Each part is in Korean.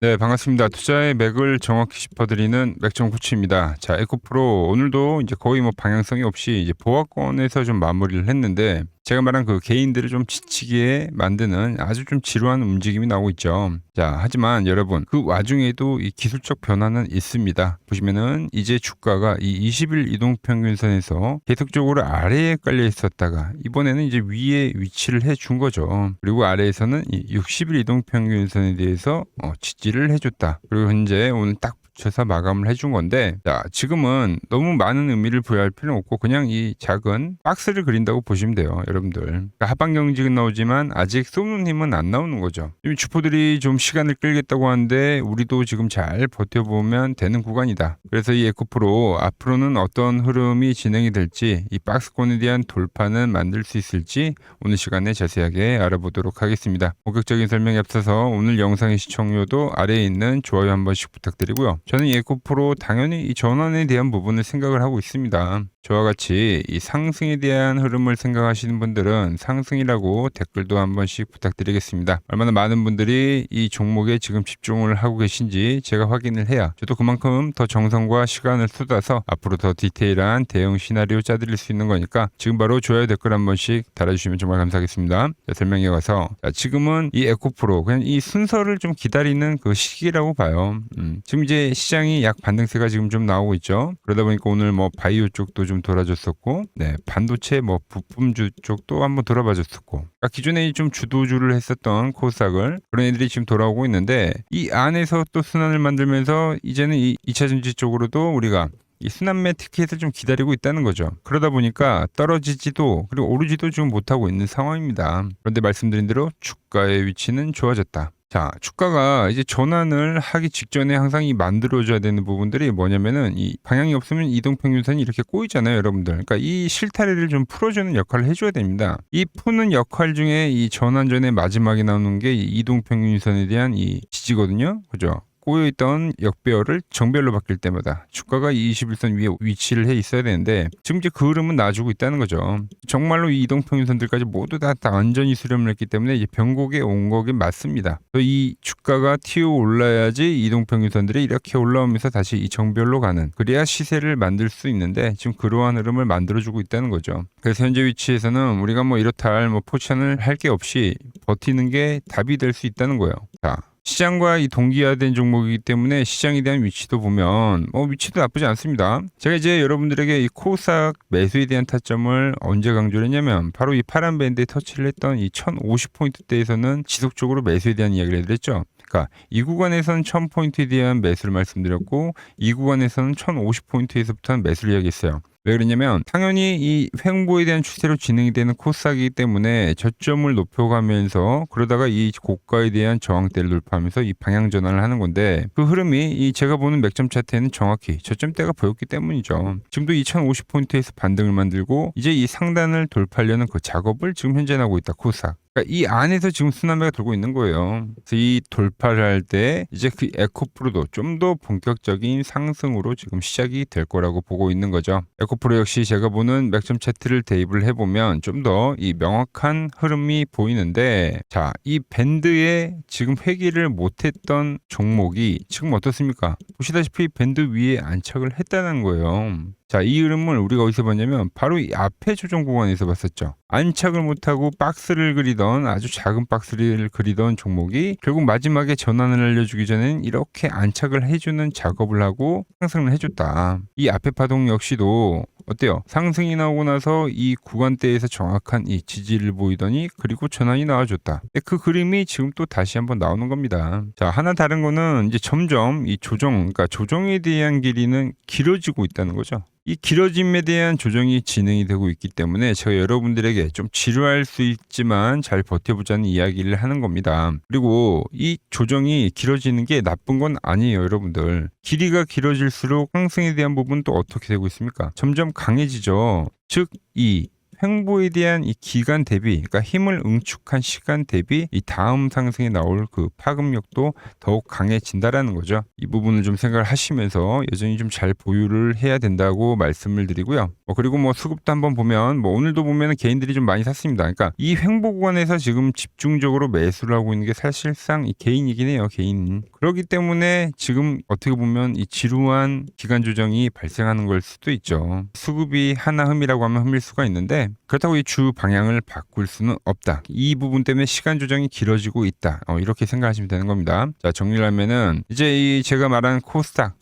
네, 반갑습니다. 투자의 맥을 정확히 짚어드리는 맥정 코치입니다. 자, 에코프로 오늘도 이제 거의 뭐 방향성이 없이 이제 보합권에서 좀 마무리를 했는데 제가 말한 그 개인들을 좀 지치게 만드는 아주 좀 지루한 움직임이 나오고 있죠. 자, 하지만 여러분 그 와중에도 이 기술적 변화는 있습니다. 보시면은 이제 주가가 이 20일 이동평균선에서 계속적으로 아래에 깔려 있었다가 이번에는 이제 위에 위치를 해준 거죠. 그리고 아래에서는 이 60일 이동평균선에 대해서 지지를 해줬다. 그리고 현재 오늘 딱 붙여서 마감을 해준 건데, 자, 지금은 너무 많은 의미를 부여할 필요는 없고 그냥 이 작은 박스를 그린다고 보시면 돼요, 여러분들. 그러니까 하방 경직은 나오지만 아직 쏘는 힘은 안 나오는 거죠. 지금 주포들이 좀 시간을 끌겠다고 하는데 우리도 지금 잘 버텨보면 되는 구간이다. 그래서 이 에코프로 앞으로는 어떤 흐름이 진행이 될지, 이 박스권에 대한 돌파는 만들 수 있을지 오늘 시간에 자세하게 알아보도록 하겠습니다. 본격적인 설명에 앞서서 오늘 영상의 시청료도 아래에 있는 좋아요 한 번씩 부탁드리고요. 저는 이 에코프로 당연히 이 전환에 대한 부분을 생각을 하고 있습니다. 저와 같이 이 상승에 대한 흐름을 생각하시는 분들은 상승이라고 댓글도 한 번씩 부탁드리겠습니다. 얼마나 많은 분들이 이 종목에 지금 집중을 하고 계신지 제가 확인을 해야 저도 그만큼 더 정성과 시간을 쏟아서 앞으로 더 디테일한 대응 시나리오 짜드릴 수 있는 거니까 지금 바로 좋아요 댓글 한 번씩 달아주시면 정말 감사하겠습니다. 자, 설명해 가서 지금은 이 에코프로 그냥 이 순서를 좀 기다리는 그 시기라고 봐요. 지금 이제 시장이 약 반등세가 지금 좀 나오고 있죠. 그러다 보니까 오늘 뭐 바이오 쪽도 좀 돌아줬었고, 네, 반도체 뭐 부품주 쪽도 한번 돌아봐줬었고, 그러니까 기존에 좀 주도주를 했었던 코스닥을 그런 애들이 지금 돌아오고 있는데 이 안에서 또 순환을 만들면서 이제는 이 2차전지 쪽으로도 우리가 이 순환매 티켓을 좀 기다리고 있다는 거죠. 그러다 보니까 떨어지지도 그리고 오르지도 좀 못하고 있는 상황입니다. 그런데 말씀드린 대로 주가의 위치는 좋아졌다. 자, 주가가 이제 전환을 하기 직전에 항상 이 만들어줘야 되는 부분들이 뭐냐면은 이 방향이 없으면 이동평균선이 이렇게 꼬이잖아요, 여러분들. 그러니까 이 실타래를 좀 풀어주는 역할을 해줘야 됩니다. 이 푸는 역할 중에 이 전환 전에 마지막에 나오는 게 이 이동평균선에 대한 이 지지거든요, 그죠? 꼬여있던 역배열을 정배열로 바뀔 때마다 주가가 21선 위에 위치를 해 있어야 되는데 지금 이제 그 흐름은 놔주고 있다는 거죠. 정말로 이 이동평균선들까지 모두 다 완전히 수렴을 했기 때문에 이제 변곡에 온 거긴 맞습니다. 이 주가가 튀어 올라야지 이동평균선들이 이렇게 올라오면서 다시 이 정배열로 가는, 그래야 시세를 만들 수 있는데 지금 그러한 흐름을 만들어주고 있다는 거죠. 그래서 현재 위치에서는 우리가 뭐 이렇다 할 뭐 포지션을 할 게 없이 버티는 게 답이 될 수 있다는 거예요. 자, 시장과 이 동기화된 종목이기 때문에 시장에 대한 위치도 보면 위치도 나쁘지 않습니다. 제가 이제 여러분들에게 이 코스닥 매수에 대한 타점을 언제 강조를 했냐면 바로 이 파란 밴드에 터치를 했던 이 1050포인트대에서는 지속적으로 매수에 대한 이야기를 해드렸죠. 그러니까 이 구간에서는 1000포인트에 대한 매수를 말씀드렸고 이 구간에서는 1050포인트에서부터는 매수를 이야기했어요. 왜 그러냐면 당연히 이 횡보에 대한 추세로 진행이 되는 코스닥이기 때문에 저점을 높여가면서 그러다가 이 고가에 대한 저항대를 돌파하면서 이 방향 전환을 하는 건데 그 흐름이 이 제가 보는 맥점 차트에는 정확히 저점대가 보였기 때문이죠. 지금도 2050포인트에서 반등을 만들고 이제 이 상단을 돌파하려는 그 작업을 지금 현재 하고 있다, 코스닥. 그러니까 이 안에서 지금 순환매가 돌고 있는 거예요. 그래서 이 돌파를 할 때 이제 그 에코프로도 좀 더 본격적인 상승으로 지금 시작이 될 거라고 보고 있는 거죠. 에코프로 역시 제가 보는 맥점 차트를 대입을 해보면 좀 더 이 명확한 흐름이 보이는데, 자, 이 밴드에 지금 회귀를 못했던 종목이 지금 어떻습니까? 보시다시피 밴드 위에 안착을 했다는 거예요. 자, 이 흐름을 우리가 어디서 봤냐면 바로 이 앞에 조정 구간에서 봤었죠. 안착을 못하고 박스를 그리던, 아주 작은 박스를 그리던 종목이 결국 마지막에 전환을 알려주기 전엔 이렇게 안착을 해주는 작업을 하고 상승을 해줬다. 이 앞에 파동 역시도 어때요? 상승이 나오고 나서 이 구간대에서 정확한 이 지지를 보이더니 그리고 전환이 나와줬다. 그 그림이 지금 또 다시 한번 나오는 겁니다. 자, 하나 다른 거는 이제 점점 이 조정, 그러니까 조정에 대한 길이는 길어지고 있다는 거죠. 이 길어짐에 대한 조정이 진행이 되고 있기 때문에 제가 여러분들에게 좀 지루할 수 있지만 잘 버텨보자는 이야기를 하는 겁니다. 그리고 이 조정이 길어지는 게 나쁜 건 아니에요, 여러분들. 길이가 길어질수록 상승에 대한 부분 또 어떻게 되고 있습니까? 점점 강해지죠. 즉, 이 횡보에 대한 이 기간 대비, 그러니까 힘을 응축한 시간 대비 이 다음 상승에 나올 그 파급력도 더욱 강해진다라는 거죠. 이 부분을 좀 생각을 하시면서 여전히 좀 잘 보유를 해야 된다고 말씀을 드리고요. 그리고 뭐 수급도 한번 보면 뭐 오늘도 보면은 개인들이 좀 많이 샀습니다. 그러니까 이 횡보 구간에서 지금 집중적으로 매수를 하고 있는 게 사실상 이 개인이긴 해요. 개인. 그렇기 때문에 지금 어떻게 보면 이 지루한 기간 조정이 발생하는 걸 수도 있죠. 수급이 하나 흠이라고 하면 흠일 수가 있는데 그렇다고 이 주 방향을 바꿀 수는 없다. 이 부분 때문에 시간 조정이 길어지고 있다. 이렇게 생각하시면 되는 겁니다. 자, 정리를 하면은 이제 이 제가 말한 코스닥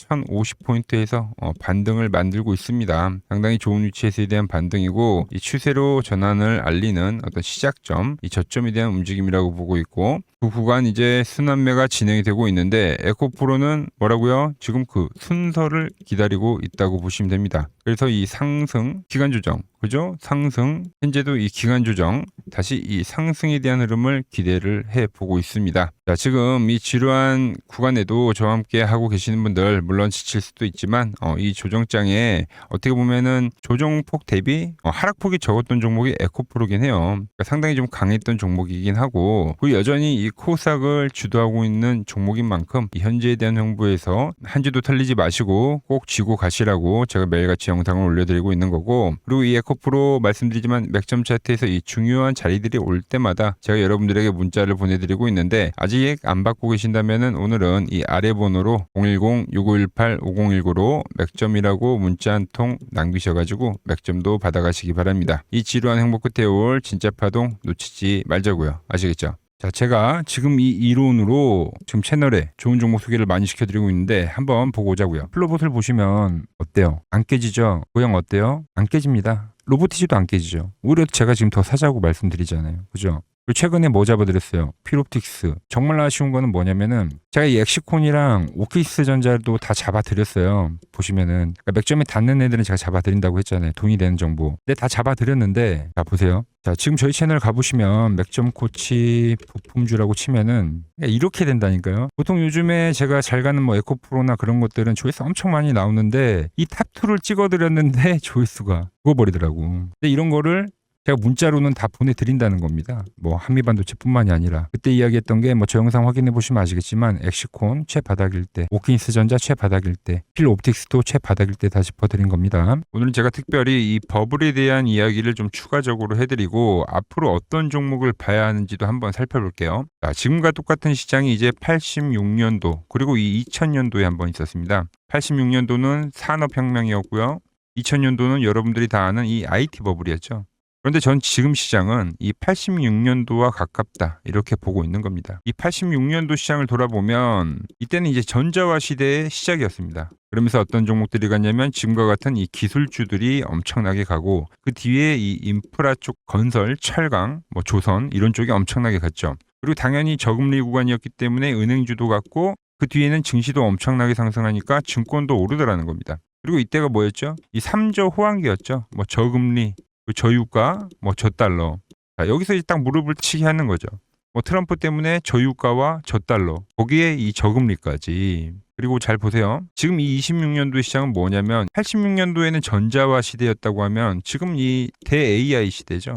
1050포인트에서 반등을 만들고 있습니다. 상당히 좋은 위치에서에 대한 반등이고 이 추세로 전환을 알리는 어떤 시작점, 이 저점에 대한 움직임이라고 보고 있고 그 구간 이제 순환매가 진행이 되고 있는데 에코프로는 뭐라고요? 지금 그 순서를 기다리고 있다고 보시면 됩니다. 그래서 이 상승, 기간 조정, 그죠? 상승, 현재도 이 기간 조정, 다시 이 상승에 대한 흐름을 기대를 해보고 있습니다. 자, 지금 이 지루한 구간에도 저와 함께 하고 계시는 분들 물론 지칠 수도 있지만 이 조정장에 어떻게 보면은 조정폭 대비 하락폭이 적었던 종목이 에코프로긴 해요. 그러니까 상당히 좀 강했던 종목이긴 하고 그리고 여전히 이 코스닥을 주도하고 있는 종목인 만큼 이 현재에 대한 정보에서 한 주도 털리지 마시고 꼭 쥐고 가시라고 제가 매일같이 영상을 올려드리고 있는 거고 그리고 이 에코프로 말씀드리지만 맥점 차트에서 이 중요한 자리들이 올 때마다 제가 여러분들에게 문자를 보내드리고 있는데 아직 안 받고 계신다면은 오늘은 이 아래 번호로 010-6518-5019로 맥점이라고 문자 한 통 남기셔가지고 맥점도 받아가시기 바랍니다. 이 지루한 행복 끝에 올 진짜 파동 놓치지 말자고요. 아시겠죠? 자, 제가 지금 이 이론으로 지금 채널에 좋은 종목 소개를 많이 시켜드리고 있는데 한번 보고 오자고요. 플로봇을 보시면 어때요? 안 깨지죠? 모양 어때요? 안 깨집니다. 로보티지도 안 깨지죠. 오히려 제가 지금 더 사자고 말씀드리잖아요. 그죠? 그리고 최근에 뭐 잡아드렸어요? 필옵틱스. 정말 아쉬운 거는 뭐냐면은 제가 이 엑시콘이랑 오키스 전자도 다 잡아드렸어요. 보시면은 그러니까 맥점에 닿는 애들은 제가 잡아드린다고 했잖아요. 돈이 되는 정보. 근데 다 잡아드렸는데 자 보세요. 자 지금 저희 채널 가보시면 맥점 코치 부품주라고 치면은 이렇게 된다니까요. 보통 요즘에 제가 잘 가는 뭐 에코프로나 그런 것들은 조회수 엄청 많이 나오는데 이 탑2를 찍어드렸는데 조회수가 죽어버리더라고. 근데 이런 거를 제가 문자로는 다 보내드린다는 겁니다. 뭐 한미반도체뿐만이 아니라 그때 이야기했던 게 뭐 저 영상 확인해 보시면 아시겠지만 엑시콘 최바닥일 때, 오킨스 전자 최바닥일 때, 필옵틱스도 최바닥일 때 다 짚어드린 겁니다. 오늘은 제가 특별히 이 버블에 대한 이야기를 좀 추가적으로 해드리고 앞으로 어떤 종목을 봐야 하는지도 한번 살펴볼게요. 자, 지금과 똑같은 시장이 이제 86년도 그리고 이 2000년도에 한번 있었습니다. 86년도는 산업혁명이었고요. 2000년도는 여러분들이 다 아는 이 IT 버블이었죠. 그런데 전 지금 시장은 이 86년도와 가깝다 이렇게 보고 있는 겁니다. 이 86년도 시장을 돌아보면 이때는 이제 전자화 시대의 시작이었습니다. 그러면서 어떤 종목들이 갔냐면 지금과 같은 이 기술주들이 엄청나게 가고 그 뒤에 이 인프라 쪽 건설, 철강, 뭐 조선 이런 쪽이 엄청나게 갔죠. 그리고 당연히 저금리 구간이었기 때문에 은행주도 갔고 그 뒤에는 증시도 엄청나게 상승하니까 증권도 오르더라는 겁니다. 그리고 이때가 뭐였죠? 이 3조 호황기였죠. 뭐 저금리 저유가, 뭐 저달러. 자, 여기서 이제 딱 무릎을 치게 하는 거죠. 뭐 트럼프 때문에 저유가와 저달러. 거기에 이 저금리까지. 그리고 잘 보세요. 지금 이 26년도 시장은 뭐냐면 86년도에는 전자화 시대였다고 하면 지금 이 대 AI 시대죠.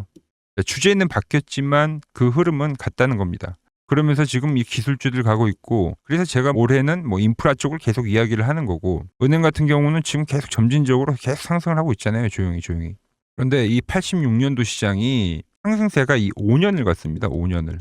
주제는 바뀌었지만 그 흐름은 같다는 겁니다. 그러면서 지금 이 기술주들 가고 있고 그래서 제가 올해는 뭐 인프라 쪽을 계속 이야기를 하는 거고 은행 같은 경우는 지금 계속 점진적으로 계속 상승을 하고 있잖아요. 조용히. 그런데 이 86년도 시장이 상승세가 이 5년을 갔습니다. 5년을.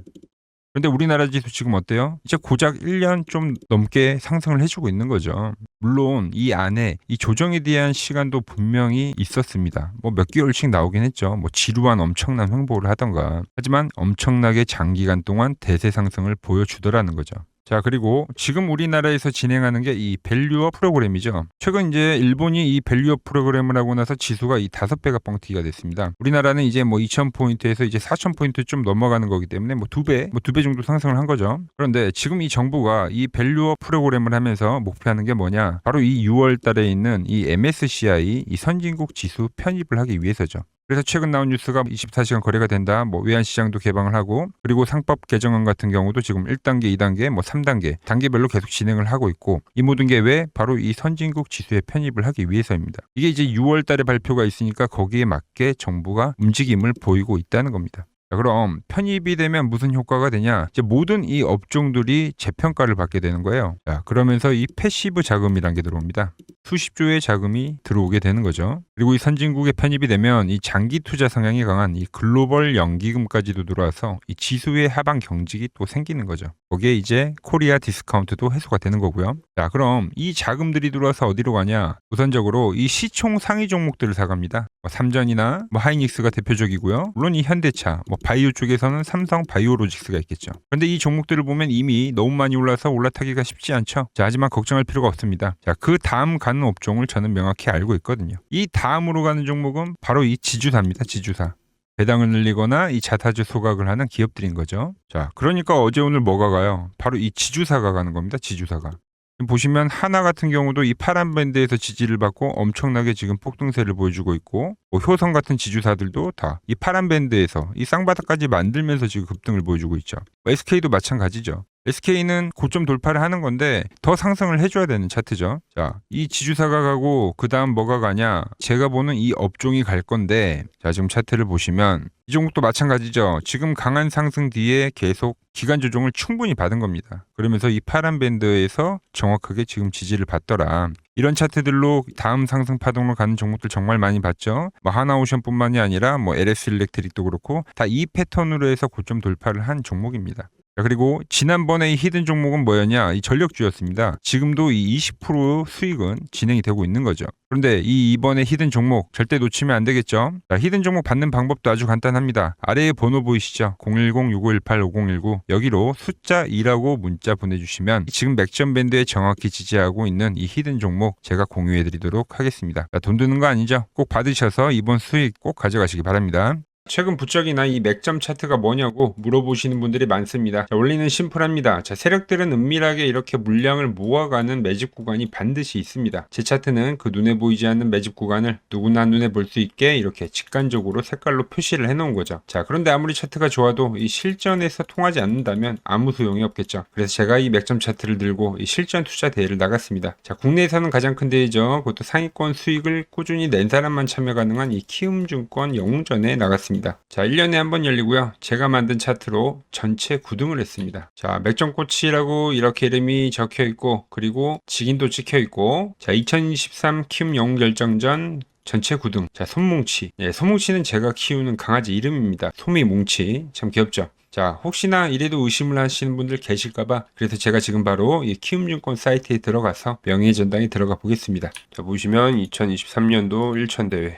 그런데 우리나라 지수 지금 어때요? 이제 고작 1년 좀 넘게 상승을 해주고 있는 거죠. 물론 이 안에 이 조정에 대한 시간도 분명히 있었습니다. 뭐 몇 개월씩 나오긴 했죠. 뭐 지루한 엄청난 횡보를 하던가. 하지만 엄청나게 장기간 동안 대세 상승을 보여주더라는 거죠. 자, 그리고 지금 우리나라에서 진행하는 게 이 밸류업 프로그램이죠. 최근 이제 일본이 이 밸류업 프로그램을 하고 나서 지수가 이 5배가 뻥튀기가 됐습니다. 우리나라는 이제 뭐 2000포인트에서 이제 4000포인트 좀 넘어가는 거기 때문에 뭐 2배 정도 상승을 한 거죠. 그런데 지금 이 정부가 이 밸류업 프로그램을 하면서 목표하는 게 뭐냐? 바로 이 6월 달에 있는 이 MSCI 이 선진국 지수 편입을 하기 위해서죠. 그래서 최근 나온 뉴스가 24시간 거래가 된다. 뭐 외환시장도 개방을 하고 그리고 상법 개정안 같은 경우도 지금 1단계, 2단계, 뭐 3단계 단계별로 계속 진행을 하고 있고 이 모든 게 왜? 바로 이 선진국 지수에 편입을 하기 위해서입니다. 이게 이제 6월 달에 발표가 있으니까 거기에 맞게 정부가 움직임을 보이고 있다는 겁니다. 자, 그럼 편입이 되면 무슨 효과가 되냐? 이제 모든 이 업종들이 재평가를 받게 되는 거예요. 자, 그러면서 이 패시브 자금이란 게 들어옵니다. 수십 조의 자금이 들어오게 되는 거죠. 그리고 이 선진국에 편입이 되면 이 장기 투자 성향이 강한 이 글로벌 연기금까지도 들어와서 이 지수의 하방 경직이 또 생기는 거죠. 거기에 이제 코리아 디스카운트도 해소가 되는 거고요. 자, 그럼 이 자금들이 들어와서 어디로 가냐? 우선적으로 이 시총 상위 종목들을 사갑니다. 삼전이나 하이닉스가 대표적이고요. 물론 이 현대차, 바이오 쪽에서는 삼성 바이오로직스가 있겠죠. 그런데 이 종목들을 보면 이미 너무 많이 올라서 올라타기가 쉽지 않죠. 자, 하지만 걱정할 필요가 없습니다. 자, 그 다음 가는 업종을 저는 명확히 알고 있거든요. 이 다음으로 가는 종목은 바로 이 지주사입니다. 지주사. 배당을 늘리거나 이 자사주 소각을 하는 기업들인 거죠. 자, 그러니까 어제 오늘 뭐가 가요? 바로 이 지주사가 가는 겁니다. 지주사가. 보시면 하나 같은 경우도 이 파란 밴드에서 지지를 받고 엄청나게 지금 폭등세를 보여주고 있고 효성 같은 지주사들도 다 이 파란 밴드에서 이 쌍바닥까지 만들면서 지금 급등을 보여주고 있죠. SK도 마찬가지죠. SK는 고점 돌파를 하는 건데 더 상승을 해줘야 되는 차트죠. 자, 이 지주사가 가고 그 다음 뭐가 가냐? 제가 보는 이 업종이 갈 건데 자, 지금 차트를 보시면 이 종목도 마찬가지죠. 지금 강한 상승 뒤에 계속 기간 조정을 충분히 받은 겁니다. 그러면서 이 파란 밴드에서 정확하게 지금 지지를 받더라. 이런 차트들로 다음 상승 파동으로 가는 종목들 정말 많이 봤죠. 하나오션뿐만이 아니라 LS 일렉트릭도 그렇고 다 이 패턴으로 해서 고점 돌파를 한 종목입니다. 자, 그리고 지난번에 이 히든 종목은 뭐였냐? 이 전력주였습니다. 지금도 이 20% 수익은 진행이 되고 있는 거죠. 그런데 이번에 히든 종목 절대 놓치면 안 되겠죠? 자, 히든 종목 받는 방법도 아주 간단합니다. 아래에 번호 보이시죠? 010-6518-5019 여기로 숫자 2라고 문자 보내주시면 지금 맥점 밴드에 정확히 지지하고 있는 이 히든 종목 제가 공유해드리도록 하겠습니다. 자, 돈 드는 거 아니죠? 꼭 받으셔서 이번 수익 꼭 가져가시기 바랍니다. 최근 부쩍이나 이 맥점 차트가 뭐냐고 물어보시는 분들이 많습니다. 자, 원리는 심플합니다. 자, 세력들은 은밀하게 이렇게 물량을 모아가는 매집 구간이 반드시 있습니다. 제 차트는 그 눈에 보이지 않는 매집 구간을 누구나 눈에 볼 수 있게 이렇게 직관적으로 색깔로 표시를 해놓은 거죠. 자, 그런데 아무리 차트가 좋아도 이 실전에서 통하지 않는다면 아무 소용이 없겠죠. 그래서 제가 이 맥점 차트를 들고 이 실전 투자 대회를 나갔습니다. 자, 국내에서는 가장 큰 대회죠. 그것도 상위권 수익을 꾸준히 낸 사람만 참여 가능한 이 키움증권 영웅전에 나갔습니다. 자, 1년에 한 번 열리고요. 제가 만든 차트로 전체 9등을 했습니다. 자, 맥점코치라고 이렇게 이름이 적혀 있고 그리고 직인도 찍혀 있고 자, 2023 키움 영웅 결정전 전체 9등. 자, 솜뭉치. 예, 솜뭉치는 제가 키우는 강아지 이름입니다. 솜이뭉치. 참 귀엽죠? 자, 혹시나 이래도 의심을 하시는 분들 계실까봐 그래서 제가 지금 바로 이 키움증권 사이트에 들어가서 명예전당에 들어가 보겠습니다. 자, 보시면 2023년도 1천대회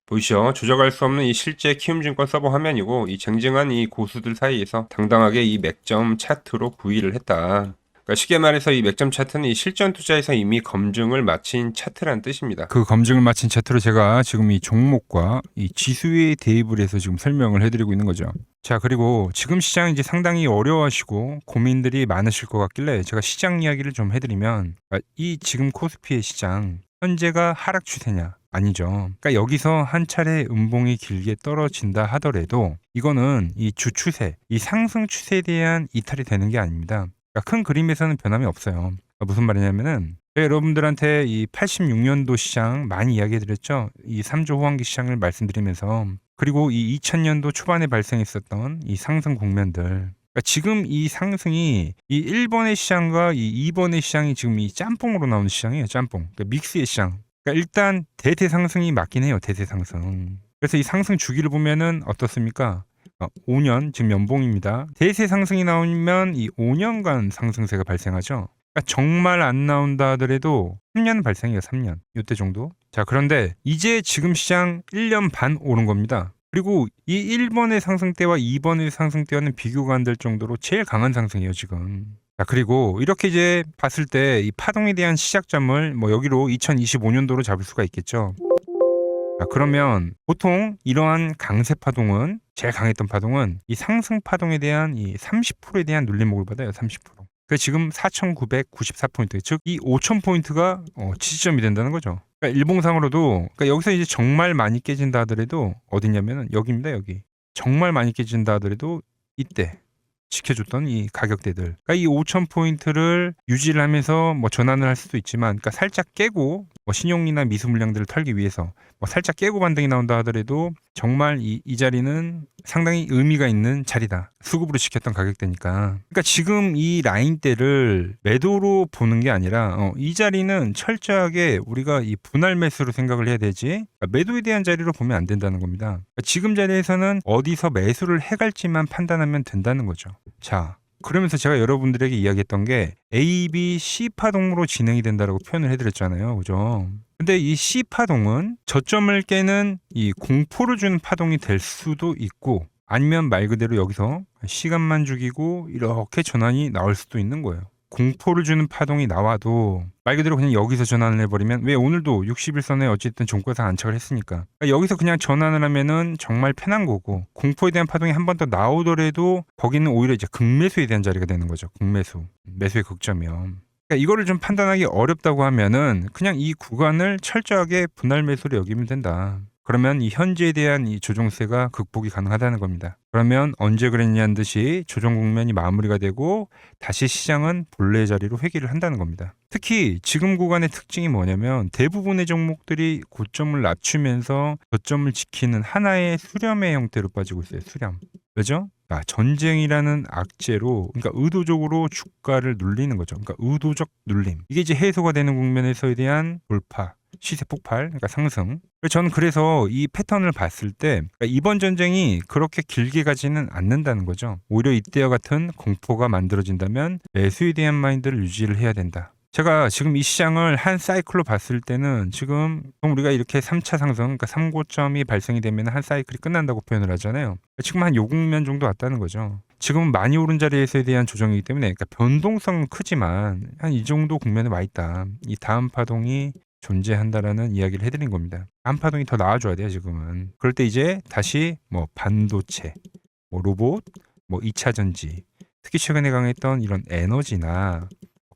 보이시죠? 조작할 수 없는 이 실제 키움증권 서버 화면이고 이 쟁쟁한 이 고수들 사이에서 당당하게 이 맥점 차트로 구의를 했다. 그러니까 쉽게 말해서 이 맥점 차트는 이 실전 투자에서 이미 검증을 마친 차트라는 뜻입니다. 그 검증을 마친 차트로 제가 지금 이 종목과 이 지수에 대입을 해서 지금 설명을 해드리고 있는 거죠. 자, 그리고 지금 시장 이제 상당히 어려워하시고 고민들이 많으실 것 같길래 제가 시장 이야기를 좀 해드리면 이 지금 코스피의 시장 현재가 하락 추세냐? 아니죠. 그러니까 여기서 한 차례 음봉이 길게 떨어진다 하더라도 이거는 이 주추세, 이 상승 추세에 대한 이탈이 되는 게 아닙니다. 그러니까 큰 그림에서는 변함이 없어요. 그러니까 무슨 말이냐면은 여러분들한테 이 86년도 시장 많이 이야기 드렸죠. 이 3조 호황기 시장을 말씀드리면서 그리고 이 2000년도 초반에 발생했었던 이 상승 국면들 그러니까 지금 이 상승이 이 1번의 시장과 이 2번의 시장이 지금 이 짬뽕으로 나오는 시장이에요. 짬뽕. 그러니까 믹스의 시장. 그러니까 일단 대세 상승이 맞긴 해요. 대세 상승. 그래서 이 상승 주기를 보면은 어떻습니까? 5년 지금 연봉입니다. 대세 상승이 나오면 이 5년간 상승세가 발생하죠. 그러니까 정말 안 나온다 하더라도 3년 발생해요. 3년. 이때 정도. 자, 그런데 이제 지금 시장 1년 반 오른 겁니다. 그리고 이 1번의 상승 때와 2번의 상승 때와는 비교가 안 될 정도로 제일 강한 상승이에요, 지금. 자, 그리고 이렇게 이제 봤을 때 이 파동에 대한 시작점을 여기로 2025년도로 잡을 수가 있겠죠. 자, 그러면 보통 이러한 강세 파동은 제일 강했던 파동은 이 상승 파동에 대한 이 30%에 대한 눌림목을 받아요. 30%. 그 지금 4,994포인트, 즉 이 5,000포인트가 지지점이 된다는 거죠. 그러니까 일봉상으로도 그러니까 여기서 이제 정말 많이 깨진다 하더라도 어디냐면은 여기입니다. 여기. 정말 많이 깨진다 하더라도 이때 지켜줬던 이 가격대들. 그러니까 이 5천 포인트를 유지를 하면서 뭐 전환을 할 수도 있지만, 그러니까 살짝 깨고 뭐 신용이나 미수 물량들을 털기 위해서 뭐 살짝 깨고 반등이 나온다 하더라도 정말 이 자리는 상당히 의미가 있는 자리다. 수급으로 지켰던 가격대니까. 그러니까 지금 이 라인대를 매도로 보는 게 아니라 이 자리는 철저하게 우리가 이 분할 매수로 생각을 해야 되지, 그러니까 매도에 대한 자리로 보면 안 된다는 겁니다. 그러니까 지금 자리에서는 어디서 매수를 해갈지만 판단하면 된다는 거죠. 자, 그러면서 제가 여러분들에게 이야기했던 게 A, B, C 파동으로 진행이 된다라고 표현을 해드렸잖아요. 그죠? 근데 이 C 파동은 저점을 깨는 이 공포를 주는 파동이 될 수도 있고, 아니면 말 그대로 여기서 시간만 죽이고 이렇게 전환이 나올 수도 있는 거예요. 공포를 주는 파동이 나와도 말 그대로 그냥 여기서 전환을 해버리면, 왜 오늘도 60일선에 어쨌든 종가상 안착을 했으니까, 그러니까 여기서 그냥 전환을 하면은 정말 편한 거고, 공포에 대한 파동이 한 번 더 나오더라도 거기는 오히려 이제 극매수에 대한 자리가 되는 거죠. 극매수, 매수의 극점이요. 그러니까 이거를 좀 판단하기 어렵다고 하면은 그냥 이 구간을 철저하게 분할 매수로 여기면 된다. 그러면 이 현재에 대한 이 조정세가 극복이 가능하다는 겁니다. 그러면 언제 그랬냐는 듯이 조정 국면이 마무리가 되고 다시 시장은 본래 자리로 회귀를 한다는 겁니다. 특히 지금 구간의 특징이 뭐냐면 대부분의 종목들이 고점을 낮추면서 저점을 지키는 하나의 수렴의 형태로 빠지고 있어요. 수렴. 왜죠? 전쟁이라는 악재로, 그러니까 의도적으로 주가를 눌리는 거죠. 그러니까 의도적 눌림. 이게 이제 해소가 되는 국면에서에 대한 돌파, 시세 폭발, 그러니까 상승. 저는 그래서 이 패턴을 봤을 때 그러니까 이번 전쟁이 그렇게 길게 가지는 않는다는 거죠. 오히려 이때와 같은 공포가 만들어진다면 매수에 대한 마인드를 유지를 해야 된다. 제가 지금 이 시장을 한 사이클로 봤을 때는 지금 우리가 이렇게 3차 상승, 그러니까 3고점이 발생이 되면 한 사이클이 끝난다고 표현을 하잖아요. 지금 한 요 국면 정도 왔다는 거죠. 지금은 많이 오른 자리에서에 대한 조정이기 때문에, 그러니까 변동성은 크지만 한 이 정도 국면에 와 있다. 이 다음 파동이 존재한다라는 이야기를 해드린 겁니다. 다음 파동이 더 나와줘야 돼요, 지금은. 그럴 때 이제 다시 뭐 반도체, 뭐 로봇, 뭐 2차 전지, 특히 최근에 강했던 이런 에너지나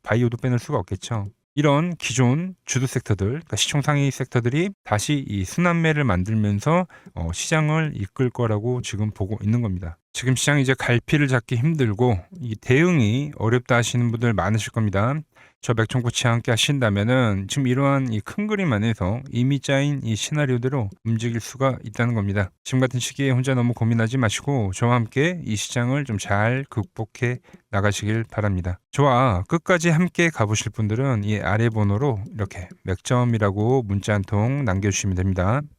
바이오도 빼놓을 수가 없겠죠. 이런 기존 주도 섹터들, 그러니까 시총 상위 섹터들이 다시 이 순환매를 만들면서 시장을 이끌 거라고 지금 보고 있는 겁니다. 지금 시장이 이제 갈피를 잡기 힘들고 이 대응이 어렵다 하시는 분들 많으실 겁니다. 저 맥종코치와 함께 하신다면은 지금 이러한 이 큰 그림 안에서 이미 짜인 이 시나리오대로 움직일 수가 있다는 겁니다. 지금 같은 시기에 혼자 너무 고민하지 마시고 저와 함께 이 시장을 좀 잘 극복해 나가시길 바랍니다. 저와 끝까지 함께 가보실 분들은 이 아래 번호로 이렇게 맥점이라고 문자 한 통 남겨주시면 됩니다.